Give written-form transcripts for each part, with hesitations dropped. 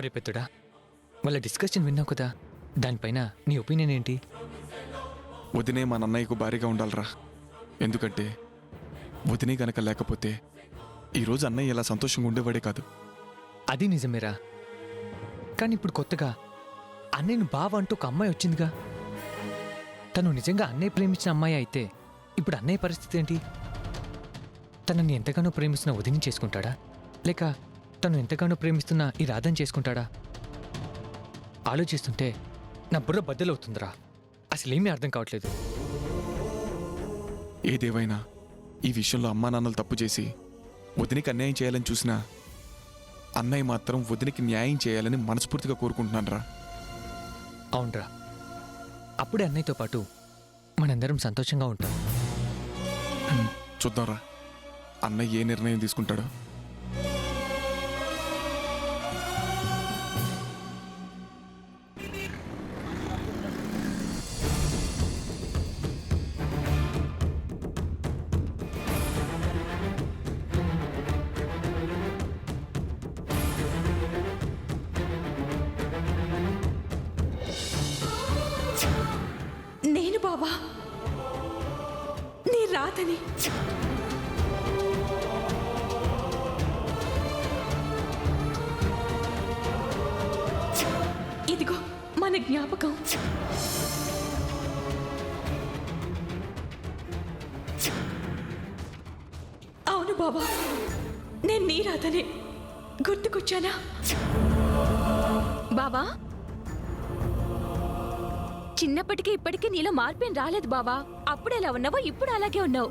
పరిపెత్తుడా, వాళ్ళ డిస్కషన్ విన్నావు కదా, దానిపైన నీ ఒపీనియన్ ఏంటి? వదినే మా నన్నయ్యకు భారీగా ఉండాలరా. ఎందుకంటే వదినే గనక లేకపోతే ఈరోజు అన్నయ్య ఇలా సంతోషంగా ఉండేవాడే కాదు. అది నిజమేరా, కానీ ఇప్పుడు కొత్తగా అన్నయ్యను బావ అంటూ ఒక అమ్మాయి వచ్చిందిగా. తను నిజంగా అన్నయ్య ప్రేమించిన అమ్మాయి అయితే ఇప్పుడు అన్నయ్య పరిస్థితి ఏంటి? తనని ఎంతగానో ప్రేమిస్తున్న వదిని చేసుకుంటాడా, లేక తను ఎంతగానో ప్రేమిస్తున్న ఈ రాధని చేసుకుంటాడా? ఆలోచిస్తుంటే నా బుర్ర బద్దలవుతుందిరా. అసలేమీ అర్థం కావట్లేదు. ఏదేవైనా ఈ విషయంలో అమ్మా నాన్నలు తప్పు చేసి వదినికి అన్యాయం చేయాలని చూసినా అన్నయ్య మాత్రం వదినికి న్యాయం చేయాలని మనస్ఫూర్తిగా కోరుకుంటున్నాను రా. అవునరా, అప్పుడే అన్నయ్యతో పాటు మనందరం సంతోషంగా ఉంటాం. చూద్దాంరా అన్నయ్య ఏ నిర్ణయం తీసుకుంటాడో. నేను బావా నీ రాధని. ఇదిగో మన జ్ఞాపకం. అవును బావా, నేను నీ రాధనే. గుర్తుకొచ్చానా బావా? చిన్నప్పటికీ ఇప్పటికీ నీలో మార్పేం రాలేదు బావా. అప్పుడు ఎలా ఉన్నావో ఇప్పుడు అలాగే ఉన్నావు.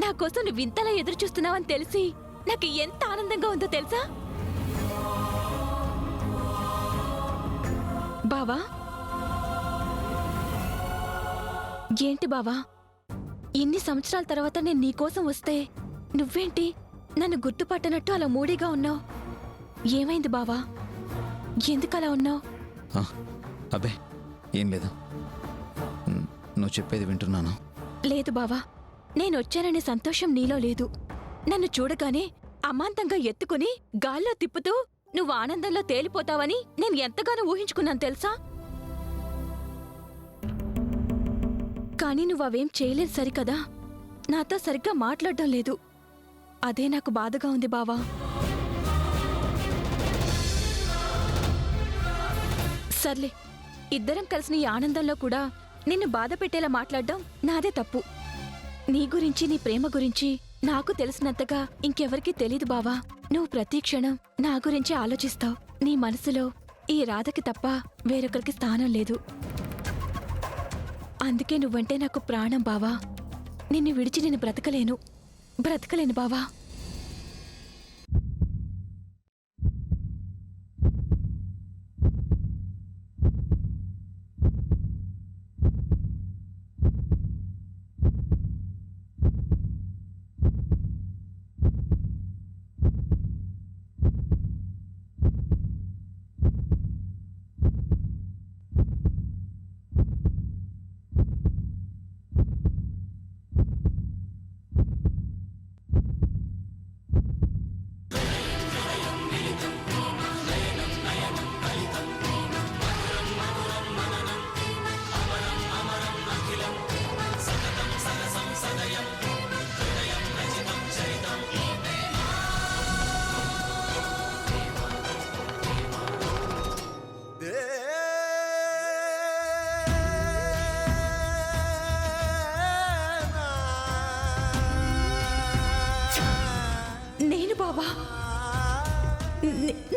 నా కోసం నువ్వు ఇంతలా ఎదురు చూస్తున్నావని తెలిసి నాకు ఎంత ఆనందంగా ఉందో తెలుసా బావా? ఏంటి బావా, ఇన్ని సంవత్సరాల తర్వాత నేను నీకోసం వస్తే నువ్వేంటి నన్ను గుర్తుపట్టనట్టు అలా మూడీగా ఉన్నావు? ఏమైంది బావా, ఎందుకలా ఉన్నావు? అబ్బే ఏం లేదు, నువ్వు చెప్పేది వింటున్నాను. లేదు బావా, నేనొచ్చాననే సంతోషం నీలో లేదు. నన్ను చూడగానే అమాంతంగా ఎత్తుకుని గాల్లో తిప్పుతూ నువ్వు ఆనందంలో తేలిపోతావని నేను ఎంతగానో ఊహించుకున్నాను తెలుసా? కానీ నువ్వవేం చేయలేదు సరికదా. నాతో సరిగ్గా మాట్లాడడం లేదు. అదే నాకు బాధగా ఉంది బావా. సర్లే, ఇద్దరం కలిసిన ఈ ఆనందంలో కూడా నిన్ను బాధ పెట్టేలా మాట్లాడడం నాదే తప్పు. నీ గురించి నీ ప్రేమ గురించి నాకు తెలిసినంతగా ఇంకెవరికీ తెలీదు బావా. నువ్వు ప్రతి క్షణం నా గురించి ఆలోచిస్తావు. నీ మనసులో ఈ రాధకి తప్ప వేరొకరికి స్థానం లేదు. అందుకే నువ్వంటే నాకు ప్రాణం బావా. నిన్ను విడిచి నేను బ్రతకలేను బావా. బావా,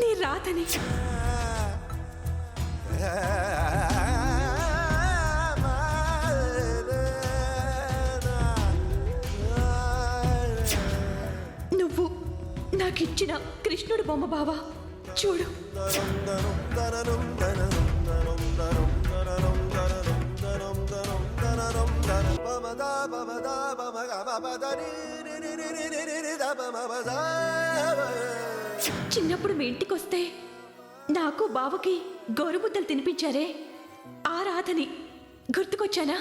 నీ రాధని. నువ్వు నాకిచ్చిన కృష్ణుడు బొమ్మ బావా, చూడు. చిన్నప్పుడు మీ ఇంటికొస్తే నాకు బావకి గోరుముద్దలు తినిపించారే, ఆ రాధని. గుర్తుకొచ్చానా?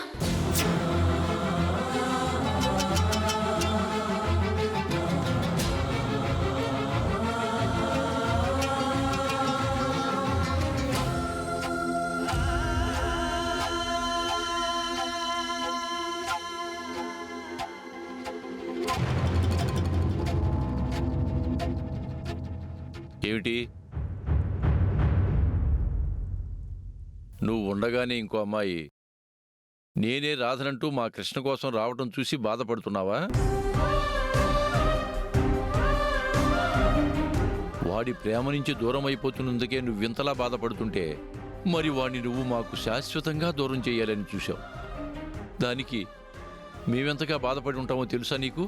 ఏమిటి? నువ్వు ఉండగానే ఇంకో అమ్మాయి నేనే రాధనంటూ మా కృష్ణ కోసం రావటం చూసి బాధపడుతున్నావా? వాడి ప్రేమ నుంచి దూరం అయిపోతున్నందుకే నువ్వింతలా బాధపడుతుంటే మరి వాడిని నువ్వు మాకు శాశ్వతంగా దూరం చేయాలని చూశావు. దానికి మేమెంతగా బాధపడి ఉంటామో తెలుసా నీకు?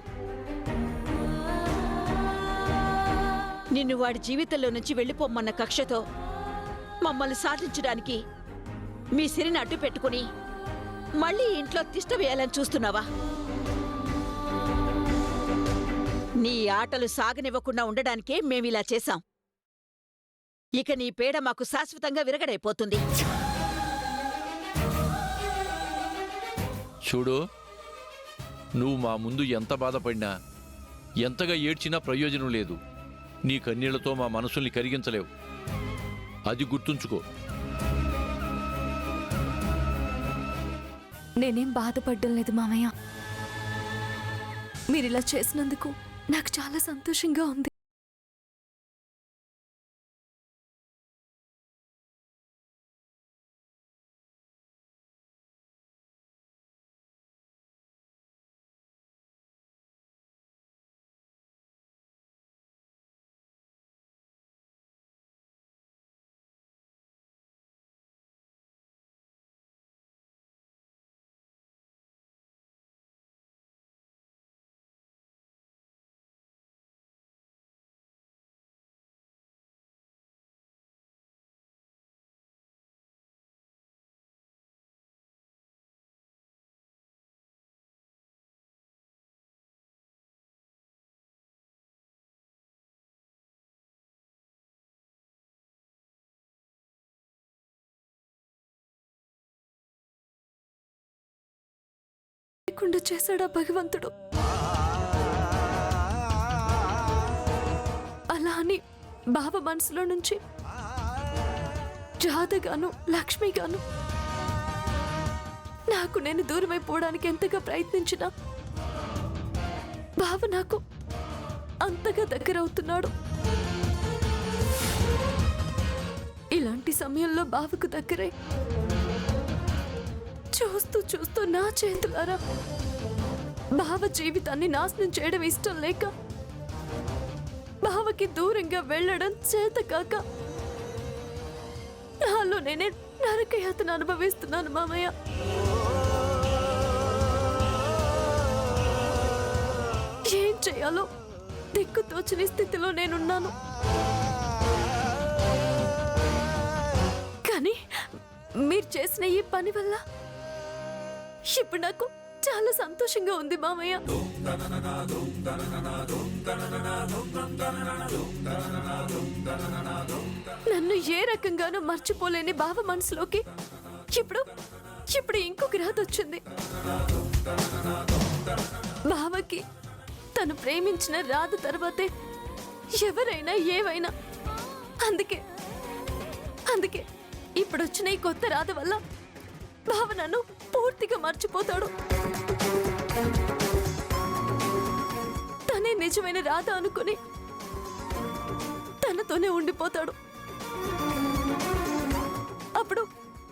నిన్ను వాడి జీవితంలో నుంచి వెళ్ళిపోమ్మన్న కక్షతో మమ్మల్ని సాధించడానికి మీ సిరిని అడ్డు పెట్టుకుని మళ్ళీ ఇంట్లో తిష్ట వేయాలని చూస్తున్నావా? నీ ఆటలు సాగనివ్వకుండా ఉండడానికే మేమిలా చేశాం. ఇక నీ పేడ మాకు శాశ్వతంగా విరగడైపోతుంది. చూడు, నువ్వు మా ముందు ఎంత బాధపడినా ఎంతగా ఏడ్చినా ప్రయోజనం లేదు. నీ కన్నీళ్లతో మా మనసుల్ని కరిగించలేవు. అది గుర్తుంచుకో. నేనేం బాధపడ్డం లేదు మామయ్య. మీరిలా చేసినందుకు నాకు చాలా సంతోషంగా ఉంది. లేకుండా చేశాడా భగవంతుడు. అలా అని బావ మనసులో నుంచి రాధగాను లక్ష్మిగాను నాకు నేను దూరమైపోవడానికి ఎంతగా ప్రయత్నించినా బావ నాకు అంతగా దగ్గరవుతున్నాడు. ఇలాంటి సమయంలో బావకు దగ్గరై చూస్తూ చూస్తూ నా చేతులారా బావ జీవితాన్ని నాశనం చేయడం ఇష్టం లేక బావకి దూరంగా వెళ్ళడం చేత కాక నాలో నేనే నరకయాతను అనుభవిస్తున్నాను మామయ్య. ఏం చేయాలో దిక్కు తోచని స్థితిలో నేనున్నాను. కానీ మీరు చేసిన ఈ పని వల్ల ఇప్పుడు నాకు చాలా సంతోషంగా ఉంది మామయ్య. నన్ను ఏ రకంగానూ మర్చిపోలేని బావ మనసులోకి ఇప్పుడు ఇంకొక రాత వచ్చింది. బావకి తను ప్రేమించిన రాధ తర్వాతే ఎవరైనా ఏవైనా. అందుకే ఇప్పుడు వచ్చిన ఈ కొత్త రాధ వల్ల బావ నన్ను పూర్తిగా మర్చిపోతాడు. తనే నిజమైన రాధ అనుకుని తనతోనే ఉండిపోతాడు. అప్పుడు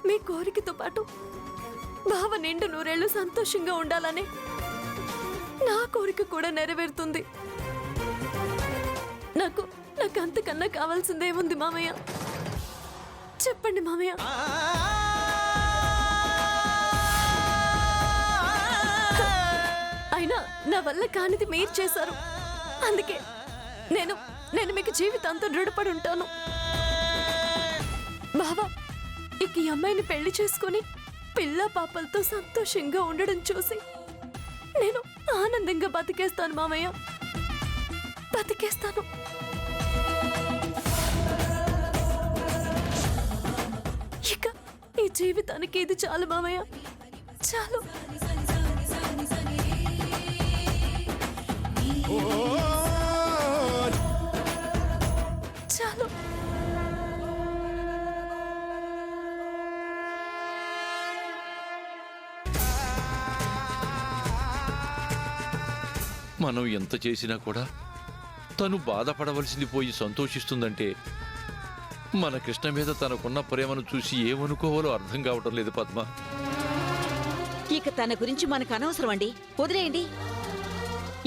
మీ కోరికతో పాటు బావ నిండు నూరేళ్లు సంతోషంగా ఉండాలని నా కోరిక కూడా నెరవేరుతుంది. నాకు అంతకన్నా కావాల్సిందేముంది మామయ్య? చెప్పండి మామయ్య. అయినా నా వల్ల కానిది మీరు చేశారు. అందుకే నేను మీకు జీవితాంతం రుణపడి ఉంటాను. బావా ఇక ఈ అమ్మాయిని పెళ్లి చేసుకుని పిల్ల పాపలతో సంతోషంగా ఉండడం చూసి నేను ఆనందంగా బతికేస్తాను మామయ్య, బతికేస్తాను. ఇక ఈ జీవితానికి ఇది చాలు మామయ్య, చాలు. చాలు. మనం ఎంత చేసినా కూడా తను బాధపడవలసింది పోయి సంతోషిస్తుందంటే మన కృష్ణ మీద తనకున్న ప్రేమను చూసి ఏమనుకోవాలో అర్థం కావటం లేదు పద్మ. ఇక తన గురించి మనకు అనవసరం అండి, వదిలేయండి.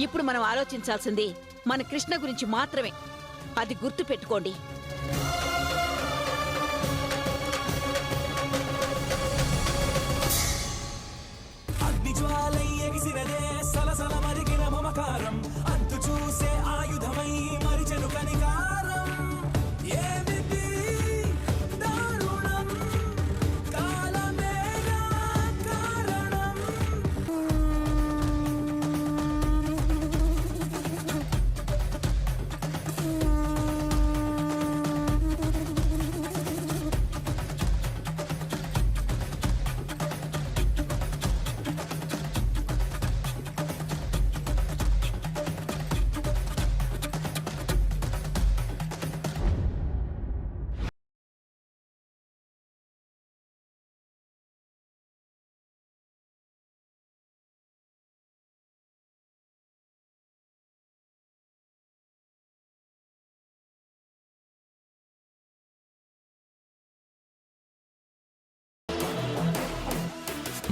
ఇప్పుడు మనం ఆలోచించాల్సింది మన కృష్ణ గురించి మాత్రమే. అది గుర్తు పెట్టుకోండి.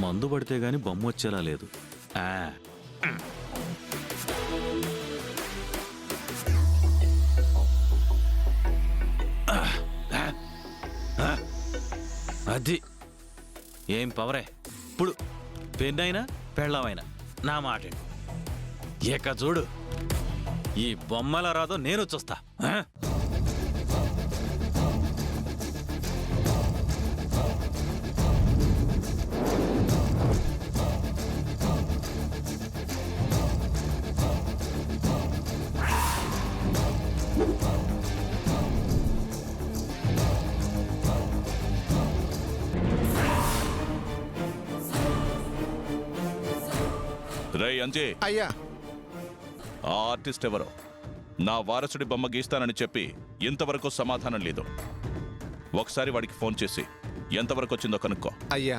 మందు పడితే గాని బొమ్మ వచ్చేలా లేదు. అది ఏం పవరే. ఇప్పుడు పెన్నైనా పెళ్ళమైనా నా మాట ఇక చూడు, ఈ బొమ్మల రాదో నేను చూస్తా. రే అంజే, అయ్యా, ఆ ఆర్టిస్ట్ ఎవరో నా వారసుడి బొమ్మ గీస్తానని చెప్పి ఇంతవరకు సమాధానం లేదు. ఒకసారి వాడికి ఫోన్ చేసి ఎంతవరకు వచ్చిందో కనుక్కో. అయ్యా,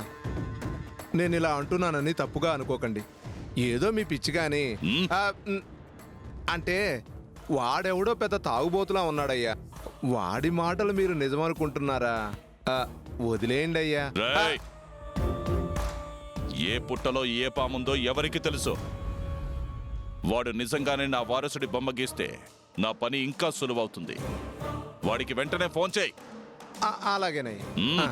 నేను ఇలా అంటున్నానని తప్పుగా అనుకోకండి. ఏదో మీ పిచ్చి కానీ అంటే వాడెవడో పెద్ద తాగుబోతులా ఉన్నాడయ్యా. వాడి మాటలు మీరు నిజమనుకుంటున్నారా? వదిలేయండి అయ్యా. రేయ్, ఏ పుట్టలో ఏ పాముందో ఎవరికి తెలుసు. వాడు నిజంగానే నా వారసుడి బొమ్మ గీస్తే నా పని ఇంకా సులువవుతుంది. వాడికి వెంటనే ఫోన్ చేయి. అలాగేనయ్యా.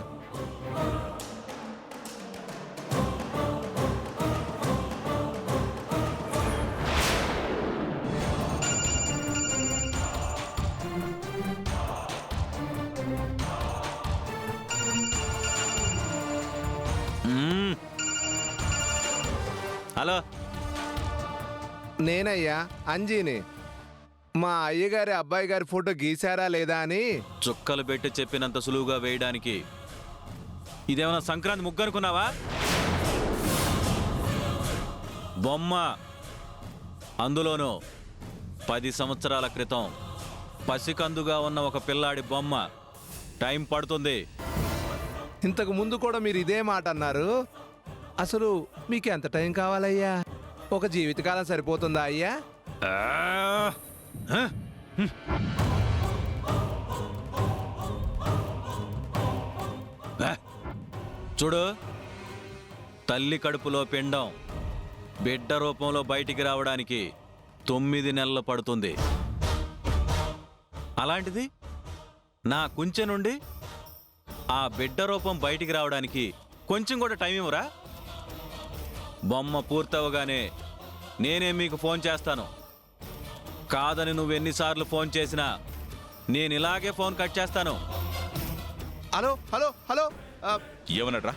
హలో, నేనయ్యా అంజీని. మా అయ్యగారి అబ్బాయి గారి ఫోటో గీశారా లేదా అని. చుక్కలు పెట్టి చెప్పినంత సులువుగా వేయడానికి ఇదేమన్నా సంక్రాంతి ముగ్గు అనుకున్నావా? బొమ్మ, అందులోనూ 10 సంవత్సరాల క్రితం పసికందుగా ఉన్న ఒక పిల్లాడి బొమ్మ. టైం పడుతుంది. ఇంతకు ముందు కూడా మీరు ఇదే మాట అన్నారు. అసలు మీకు ఎంత టైం కావాలయ్యా? ఒక జీవితకాలం సరిపోతుందా అయ్యా? చూడు, తల్లి కడుపులో పిండం బిడ్డ రూపంలో బయటికి రావడానికి 9 నెలలు పడుతుంది. అలాంటిది నా కుంచె నుండి ఆ బిడ్డ రూపం బయటికి రావడానికి కొంచెం కూడా టైం ఇవ్వరా? బొమ్మ పూర్తవగానే నేనే మీకు ఫోన్ చేస్తాను. కాదని నువ్వెన్నిసార్లు ఫోన్ చేసినా నేను ఇలాగే ఫోన్ కట్ చేస్తాను. Hello hello hello. ఏమన్నాడ్రా?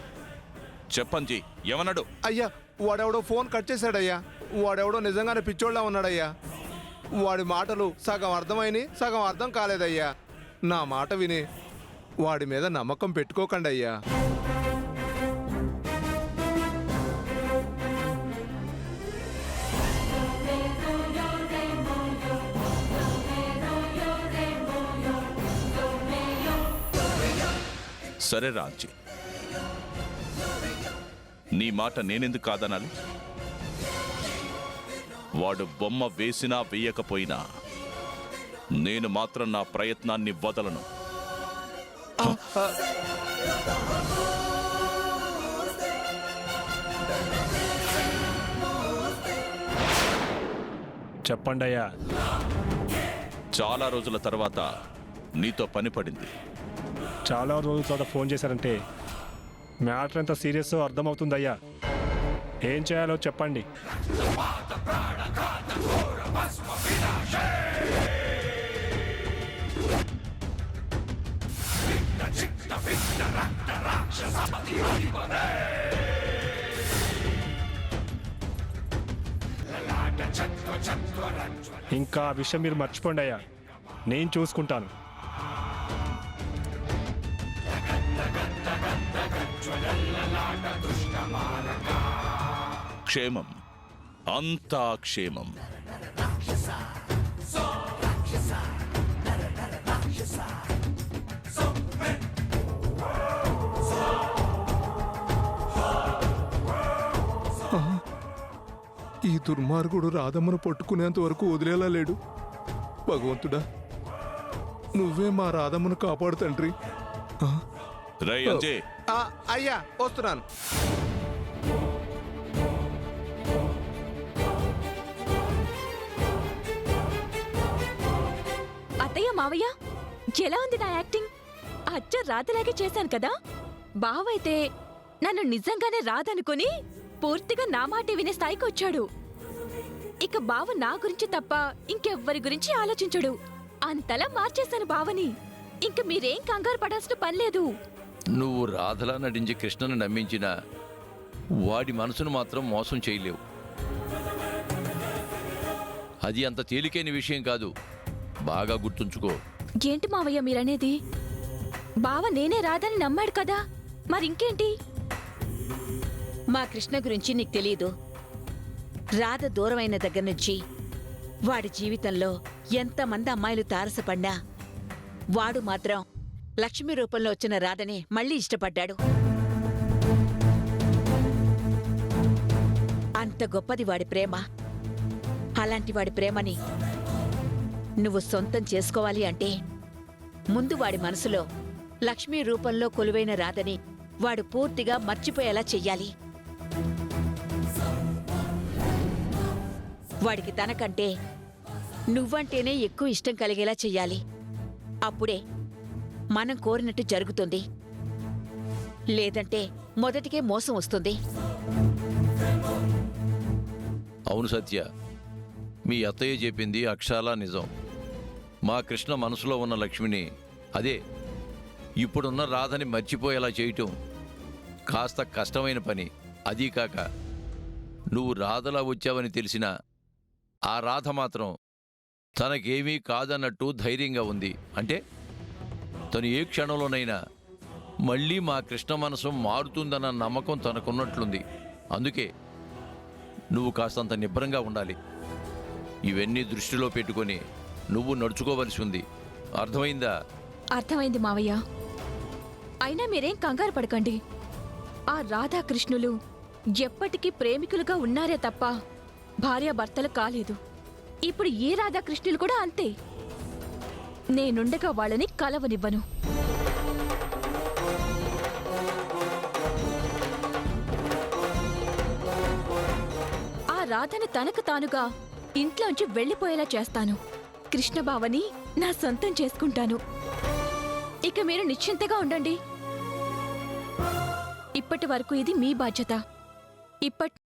చెప్పంజీ, ఏమన్నాడు? అయ్యా, వాడెవడో ఫోన్ కట్ చేశాడయ్యా. వాడెవడో నిజంగానే పిచ్చోళ్ళ ఉన్నాడయ్యా. వాడి మాటలు సగం అర్థమైని సగం అర్థం కాలేదయ్యా. నా మాట విని వాడి మీద నమ్మకం పెట్టుకోకండి అయ్యా. సరే రాంచి, నీ మాట నేనెందుకు కాదనాలి? వాడు బొమ్మ వేసినా వేయకపోయినా నేను మాత్రం నా ప్రయత్నాన్ని వదలను. చెప్పండి అయ్యా. చాలా రోజుల తర్వాత నీతో పని పడింది. చాలా రోజుల తర్వాత ఫోన్ చేశారంటే మ్యాటర్ ఎంత సీరియస్ అర్థమవుతుందయ్యా. ఏం చేయాలో చెప్పండి. ఇంకా ఆ విషయం మీరు మర్చిపోండి అయ్యా, నేను చూసుకుంటాను. క్షేమం, అంతా క్షేమం. ఈ దుర్మార్గుడు రాధమ్మను పట్టుకునేంత వరకు వదిలేలా లేడు. భగవంతుడా, నువ్వే మా రాధమ్మను కాపాడు తండ్రి. రై అంజయ్, అయ్యా వస్తున్నాను. అత్తయ్య మావయ్య, ఎలా ఉంది నా యాక్టింగ్? అచ్చ రాతలాగే చేశాను కదా. బావైతే నన్ను నిజంగానే రాదనుకుని పూర్తిగా నా మాట వినే స్థాయికి వచ్చాడు. ఇక బావ నా గురించి తప్ప ఇంకెవ్వరి గురించి ఆలోచించడు. అంతలా మార్చేశాను బావని. ఇంక మీరేం కంగారు పడాల్సిన పనిలేదు. నువ్వు రాధలా నటించి కృష్ణను నమ్మించినా వాడి మనసును మాత్రం మోసం చేయలేవు. అది అంత తేలికైన విషయం కాదు, బాగా గుర్తుంచుకో. ఏంటి మావయ్య మీరనేది? బావ నేనే రాదని నమ్మాడు కదా, మరింకేంటి? మా కృష్ణ గురించి నీకు తెలీదు. రాధ దూరమైన దగ్గర నుంచి వాడి జీవితంలో ఎంతమంది అమ్మాయిలు తారసపడ్డా వాడు మాత్రం లక్ష్మి రూపంలో వచ్చిన రాధని మళ్ళీ ఇష్టపడ్డాడు. అంత గొప్పది వాడి ప్రేమ. అలాంటి వాడి ప్రేమని నువ్వు సొంతం చేసుకోవాలి అంటే ముందు వాడి మనసులో లక్ష్మీ రూపంలో కొలువైన రాధని వాడు పూర్తిగా మర్చిపోయేలా చెయ్యాలి. వాడికి తనకంటే నువ్వంటేనే ఎక్కువ ఇష్టం కలిగేలా చెయ్యాలి. అప్పుడే మనం కోరినట్టు జరుగుతుంది. లేదంటే మొదటికే మోసం వస్తుంది. అవును సత్య, మీ అత్తయ్య చెప్పింది అక్షరాలా నిజం. మా కృష్ణ మనసులో ఉన్న లక్ష్మిని, అదే ఇప్పుడున్న రాధని మర్చిపోయేలా చేయటం కాస్త కష్టమైన పని. అదీ కాక నువ్వు రాధలా వచ్చావని తెలిసినా ఆ రాధ మాత్రం తనకేమీ కాదన్నట్టు ధైర్యంగా ఉంది. అంటే తను ఏ క్షణంలోనైనా మళ్ళీ మా కృష్ణ మనసు మారుతుందన్న నమ్మకం తనకున్నట్లుంది. అందుకే నువ్వు కాస్తంత నిబ్బరంగా ఉండాలి. ఇవన్నీ దృష్టిలో పెట్టుకొని నువ్వు నడుచుకోవలసి ఉంది. అర్థమైందా? అర్థమైంది మావయ్య. అయినా మీరేం కంగారు పడకండి. ఆ రాధాకృష్ణులు ఎప్పటికీ ప్రేమికులుగా ఉన్నారే తప్ప భార్యాభర్తలు కాలేదు. ఇప్పుడు ఈ రాధాకృష్ణులు కూడా అంతే. నేనుండగా వాళ్ళని కలవనివ్వను. ఆ రాధని తనకు తానుగా ఇంట్లోంచి వెళ్లిపోయేలా చేస్తాను. కృష్ణబావని నా సొంతం చేసుకుంటాను. ఇక మీరు నిశ్చింతగా ఉండండి. ఇప్పటి వరకు ఇది మీ బాధ్యత. ఇప్పటి